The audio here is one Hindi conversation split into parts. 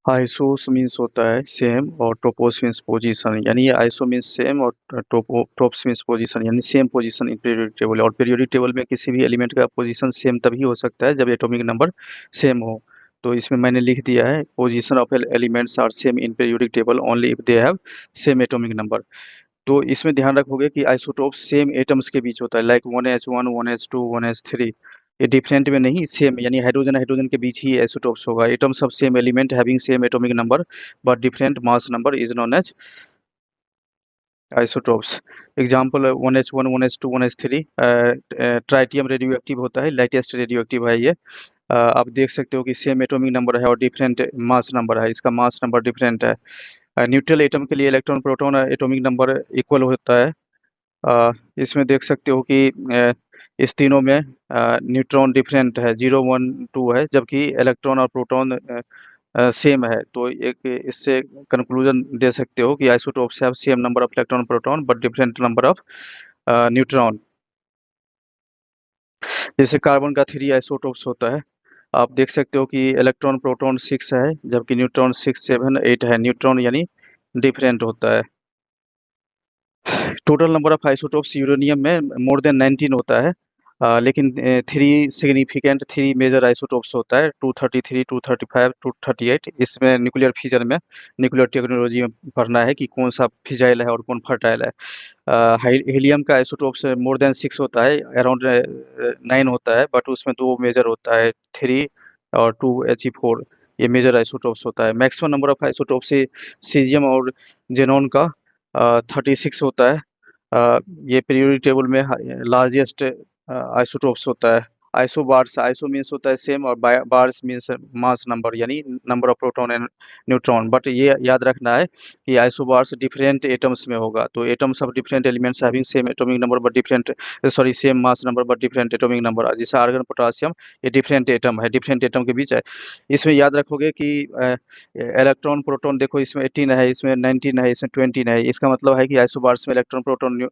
आइसोस मीन्स होता है सेम और टोपोस मीन्स पोजीशन, यानी ये आइसो मीन्स सेम और टोप्स मीन्स पोजीशन, यानी same position in periodic table. और पीरियोडिक टेबल में किसी भी एलिमेंट का पोजीशन सेम तभी हो सकता है जब एटॉमिक नंबर सेम हो। तो इसमें मैंने लिख दिया है position of elements are same in periodic table only if they have same atomic number. तो इसमें ध्यान रखोगे कि आइसोटोप सेम एटम्स के बीच होता है, लाइक 1s1 1s2 1s3। ये डिफरेंट में नहीं, सेम, यानी हाइड्रोजन हाइड्रोजन के बीच ही आइसोटोप्स होगा। Atoms of same element having same atomic number but different mass number is known as isotopes. Example 1s1 1s2 1s3। Tritium radioactive होता है, लाइटेस्ट रेडियो एक्टिव है ये। आप देख सकते हो कि सेम एटॉमिक नंबर है और डिफरेंट मास नंबर है, इसका मास नंबर डिफरेंट है। न्यूट्रल एटम के लिए electron proton atomic number equal होता है। इसमें देख सकते हो कि इस तीनों में न्यूट्रॉन डिफरेंट है, 0 1 2 है, जबकि इलेक्ट्रॉन और प्रोटॉन सेम है। तो एक इससे कंक्लूजन दे सकते हो कि isotopes have same number of electron proton but different number of neutron. जैसे कार्बन का 3 आइसोटोप्स होता है, आप देख सकते हो कि इलेक्ट्रॉन प्रोटॉन 6 है जबकि न्यूट्रॉन 6 7 8 है, न्यूट्रॉन यानी डिफरेंट होता है। Total number of isotopes uranium में मोर देन 19 होता है, लेकिन 3 सिग्निफिकेंट 3 मेजर आइसोटोप्स होता है, 233 235 238। इसमें न्यूक्लियर फिजन में, न्यूक्लियर टेक्नोलॉजी में पढ़ना है कि कौन सा फिजाइल है और कौन फर्टाइल है। हीलियम का आइसोटोप्स मोर देन 6 होता है, अराउंड 9 होता है, बट उसमें 2 मेजर होता है, 3 और 2 He4। ये मेजर आइसोटोप्स होता है। Maximum number of isotopes caesium और जेनॉन का 36 होता है। ये पीरियोडिक टेबल में लार्जेस्ट आइसोटोप्स होता है। आइसोबार्स, आइसो मीन्स होता है सेम और बार्स मीन्स मास नंबर, यानी number of proton and neutron. But ये याद रखना है कि आइसोबार्स डिफरेंट एटम्स में होगा। तो atoms of different elements having same atomic number but different, sorry same mass number but different atomic number. जैसे आर्गन पोटासियम, ये डिफरेंट एटम है, डिफरेंट एटम के बीच है। इसमें याद रखोगे कि इलेक्ट्रॉन प्रोटॉन देखो, इसमें 18 है, इसमें 19 है, इसमें 20 है। इसका मतलब है कि आइसोबार्स में इलेक्ट्रॉन प्रोटॉन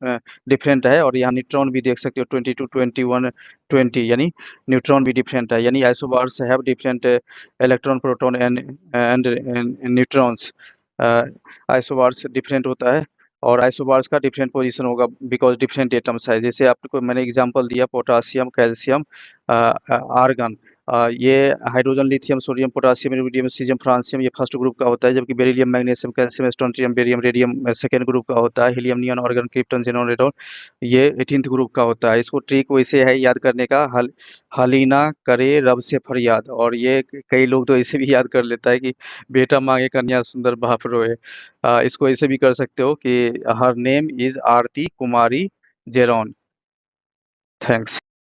डिफरेंट है। और यहाँ न्यूट्रॉन भी देख सकते हो, 22 21 20, यानी न्यूट्रॉन भी डिफरेंट है, यानी isobars have different electron proton and neutrons. Isobars different होता है और आइसोबार्स का डिफरेंट पोजीशन होगा बिकॉज डिफरेंट एटम्स है। जैसे आपको मैंने एग्जांपल दिया पोटासियम, कैल्शियम, आर्गन। ये hydrogen, lithium, sodium, potassium, rubidium, caesium, francium ये फर्स्ट ग्रुप का होता है, जबकि beryllium, magnesium, calcium, strontium, barium, radium second group का होता है। Helium, neon, argon, krypton, xenon, radon ये 18th ग्रुप का होता है। इसको ट्रिक वैसे है याद करने का, हलीना करे रब से फरियाद। और ये कई लोग तो इसे भी याद कर लेता है कि बेटा मांगे कन्या सुंदर बाप रोए। इसको ऐसे भी कर सकते हो कि her name is Aarti Kumari जेरॉन। थैंक्स।